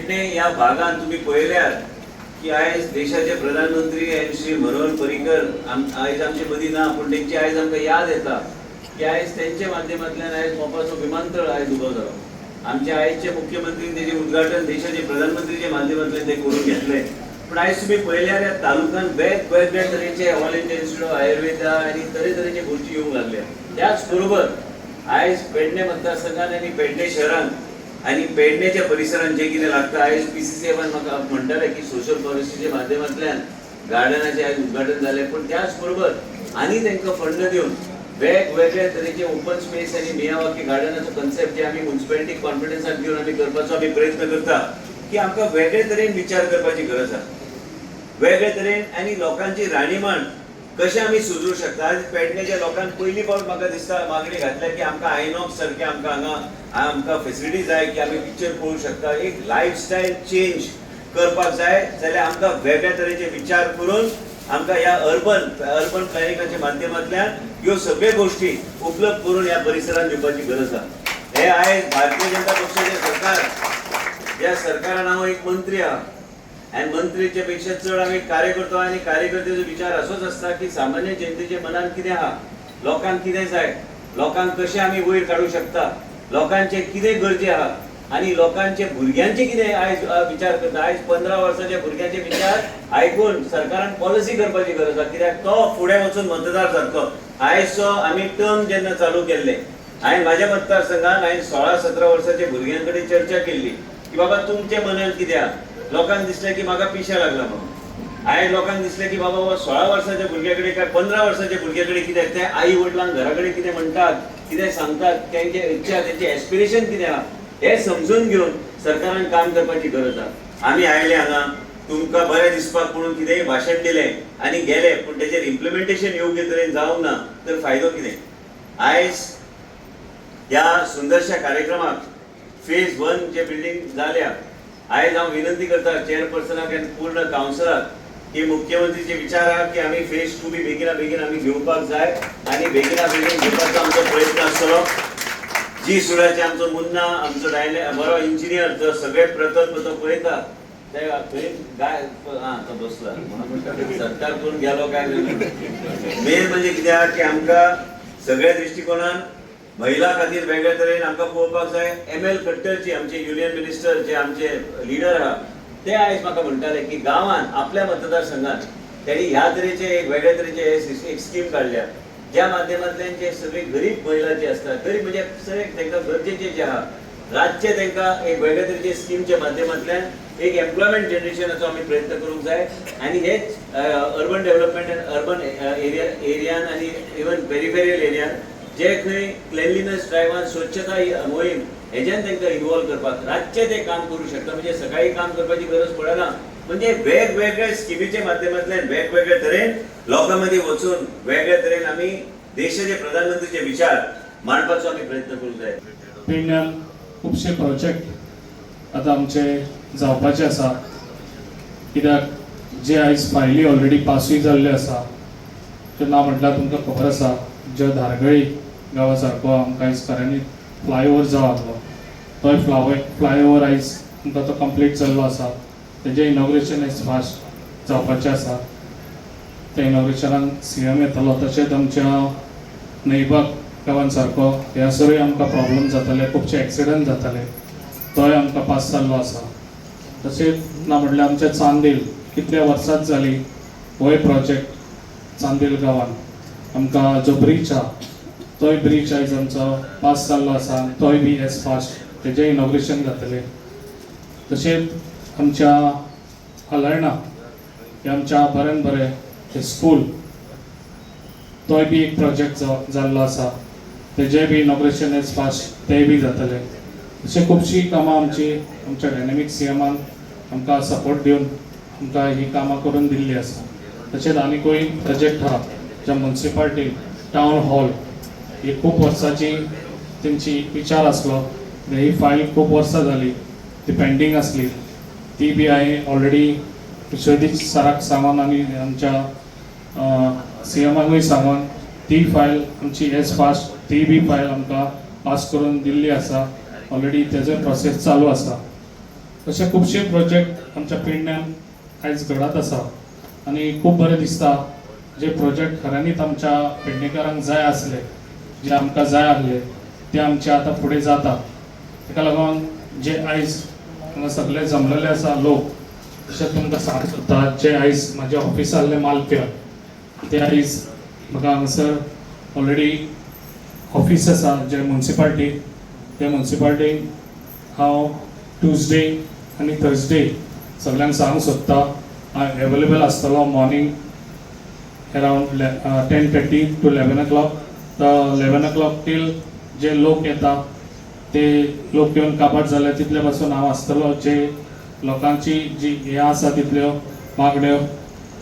पेडणे या भागात तुम्ही पळयल्यार की आयज देशाचे प्रधानमंत्री श्री मनोहर पर्रीकर आयज आमचे मदीं ना, पूण तेंची आयज आमकां याद येता की आयज तेंच्या माध्यमांतल्यान आयज मोपाचो विमानतळ आयज उबो जालो. आमचे आयजचे मुख्यमंत्री तेजे उद्घाटन देशाचे प्रधानमंत्रीच्या माध्यमांतल्यान ते करून घेतले. पण आयज तुम्ही पळयल्यार ह्या तालुक्यात वेगवेगळ्या तरेचे all India institute of Ayurveda आनी तरेतरेचे गोष्टी येवंक लागल्या. त्याच बरोबर आयज पेडणे मतदारसंघात आनी पेडणे शहरात आणि पेडणेच्या परिसरात जे कितें लागता आयज PCC म्हाका म्हणटाले की सोशल पॉलिसीच्या माध्यमांतल्यान गार्डनाचे आयज उद्घाटन जालें. पण त्याच बरोबर आनी तांकां फंड दिवन वेगवेगळ्या तरेचे ओपन स्पेस आनी मियावाकी गार्डनाचो कन्सेप्ट जे आमी म्युनिसिपालिटी कॉन्फिडन्साक घेवन आमी करपाचो आमी प्रयत्न करता की आमकां वेगळे तरेन विचार करपाची गरज आसा. वेगळे तरेन आनी लोकांची राहणीमान कशें आमी सुदरूंक शकता. आज पेडणेच्या लोकांक पयली फावट म्हाका दिसता मागणी घातल्या की आमकां आयनॉक्स सारके आमकां फेसिलिटी जाय की आमी पिक्चर पळोवंक शकता. एक लायफस्टायल चेंज करपाक जाय जाल्यार आमकां वेगळ्या तरेचे विचार करून आमकां ह्या अर्बन प्लॅनिंगाच्या माध्यमांतल्यान ह्यो सगळ्यो गोष्टी उपलब्ध करून ह्या परिसरात दिवपाची गरज आसा. हे आयज भारतीय जनता पक्षाचें सरकार, ज्या सरकारान हांव एक मंत्री आहा आणि मंत्रीच्या पेक्षा चड आमी कार्यकर्तो आनी कार्यकर्त्याचो विचार असोच आसता की सामान्य जनतेच्या मनात कितें आहा, लोकांक कितें जाय, लोकांक कशें आमी वयर काडूंक शकता, लोकांचे कितें गरजे आहा आनी लोकांचे भुरग्यांचे कितें आयज विचार करता. आयज 15 वर्साच्या भुरग्याचे विचार आयकून सरकारान पॉलिसी करपाची गरज आसा. कित्याक तो फुडें वचून मतदार जातलो. आयजचो आमी टर्म जेन्ना चालू केल्ले, हांवें म्हाज्या मतदारसंघात हांवें 16-17 वर्साच्या भुरग्यां कडेन चर्चा केल्ली की बाबा तुमच्या मनात कितें आहा. लोकांक दिसलें की म्हाका पिशा लागला म्हणून. हांवें लोकांक दिसलें की बाबा 16 वर्साच्या भुरग्या कडेन काय 15 वर्साच्या भुरग्या कडेन कितें ते आई वडिलांक घरा कडेन कितें म्हणटात, कितें सांगतात, तेंचे इच्छा तेंचे एस्पिरेशन कितें आहा हे समजून घेवन सरकारान काम करपाची गरज आहा. आमी आयले हांगा तुमकां बरें दिसपाक म्हणून कितेंय भाशण दिलें आनी गेले, पूण तेचेर इम्प्लिमेंटेशन योग्य तरेन जावंक ना तर फायदो कितें. आयज ह्या सुंदरशा कार्यक्रमाक फेज 1 जे बिल्डिंग जाल्या, आयज हांव विनंती करता चेअरपर्सनाक आनी पूर्ण कावन्सिलाक की मुख्यमंत्रीचे विचार आहा की आमी फेज 2 बी बेगिना बेगीन आमी घेवपाक जाय आनी बेगिना बेगीन घेवपाचो आमचो प्रयत्न आसतलो. जी सुडाचे आमचो मुन्ना, आमचो बरो इंजिनियर जो सगळे प्रकल्प तो पळयता ते तो बसला सरकार करून गेलो काय. मेन म्हणजे कितें आहा की आमकां सगळ्या दृश्टिकोनान महिला खातीर वेगळ्या तरेन आमकां पळोवपाक जाय. ML खट्टरजी आमचे युनियन मिनिस्टर जे आमचे लिडर आहा ते आयज म्हाका म्हणटाले की गांवांत आपल्या मतदारसंघात तेणी ह्या तरेचे एक वेगळ्या तरेचे एक स्कीम काडल्या ज्या माध्यमांतल्यान जे सगळे गरीब महिला जे असतात, गरीब म्हणजे सगळे तांकां गरजेचे जे आहा रातचे तांकां एक वेगळ्या तरेचे स्कीमच्या माध्यमांतल्यान एक एम्प्लॉयमेंट जनरेशनाचो आमी प्रयत्न करूंक जाय. आनी हेच अर्बन डेव्हलपमेंट आनी अर्बन एरियान आनी इवन पेरिफेरियल एरियान जे खंय क्लेनलीनेस ड्रायव्हान स्वच्छता मोहीम हेज्यान तांकां इन्वॉल्व करपाक रातचे ते काम करूं शकता. म्हणजे सकाळी काम करपाची गरज पडना. म्हणजे वेगवेगळ्या स्किमीच्या माध्यमांतल्यान वेगवेगळ्या तरेन लोकां मदीं वचून वेगळ्या तरेन आमी देशाचे प्रधानमंत्रीचे विचार मांडपाचो आमी प्रयत्न करूंक जाय. पेडण्यान खुबशे प्रोजेक्ट आतां आमचे जावपाचे आसा. कित्याक जे आयज फायली ऑलरेडी पासूय जाल्ले आसा ते ना म्हटल्यार तुमकां खबर आसा जो धारगळी गांवा सारको आमकां आयज खऱ्यांनी फ्लायओवर जावं आसलो तो फ्लायओवर आयज तुमकां तो कंप्लीट जाल्लो आसा. तेजें इनॉग्रेशन आयज फास्ट जावपाचें आसा. त्या इनॉग्रेशनाक CM येतलो. तशेंच आमच्या नैबाग गांवान सारको ह्यासरूय आमकां प्रॉब्लम जाताले, खुबशे एक्सिडंट जाताले, तोय आमकां पास जाल्लो आसा. तशेंच ना म्हटल्यार आमच्या चांदेल कितल्या वर्सांच जाली होय प्रोजेक्ट चांदेल गांवान आमकां जो ब्रीज आहा तोय ब्रीज आयज आमचो पास जाल्लो आसा. तोय बी एज फास्ट तेजें इनॉग्रेशन जातलें. तशेंच आमच्या हलर्णा हे आमच्या बरें बरें ते स्कूल तोय बी एक प्रोजेक्ट जाल्लो आसा. तेजें बी इनॉग्रेशन एज फास्ट तेंय बी जातलें. अशें खुबशीं कामां आमच्या डायनेमीक CMान आमकां सपोर्ट दिवन आमकां ही कामां करून दिल्ली आसा. तशेंच आनीकूय प्रोजेक्ट आहा ज्या म्युनिसिपालिटी टावन हॉल ही खूब वर्सांची तेंची विचार आसलो. ही फायल खूब वर्सां जाली, ती पेंडींग आसली. ती बी हांवें ऑलरेडी विश्वदीश सराक सांगून आनी आमच्या CMाकूय सांगून ती फायल आमची एज फास्ट ती बी फायल आमकां पास करून दिल्ली आसा. ऑलरेडी तेजो प्रोसेस चालू आसा. असे खुबशे प्रोजेक्ट आमच्या पेडण्यान आयज घडत आसा आनी खूब बरें दिसता जे प्रोजेक्ट खऱ्यांनीच आमच्या पेडणेकारांक जाय आसले, जे आमकां जाय आसले ते आमचे आतां फुडें जाता. ताका लागून जे आयज हांगा सगळे जमलेले आसा लोक, तशें तुमकां सांगूंक सोदता जे आयज म्हाज्या ऑफिसांतले मालक ते आयज म्हाका हांगासर ऑलरेडी ऑफिस आसा जे म्युन्सिपाल्टी, त्या म्युन्सिपाल्टीक हांव ट्युजडे आनी थर्सडे सगळ्यांक सांगूंक सोदता हांव एवेलेबल आसतलो morning around 10:30 to 11 o'clock. 11 o'clock till जे लोक येता ते लोक येवन काबार जाले तितले पासून हांव आसतलो. जे लोकांची जी हें आसा तितल्यो मागण्यो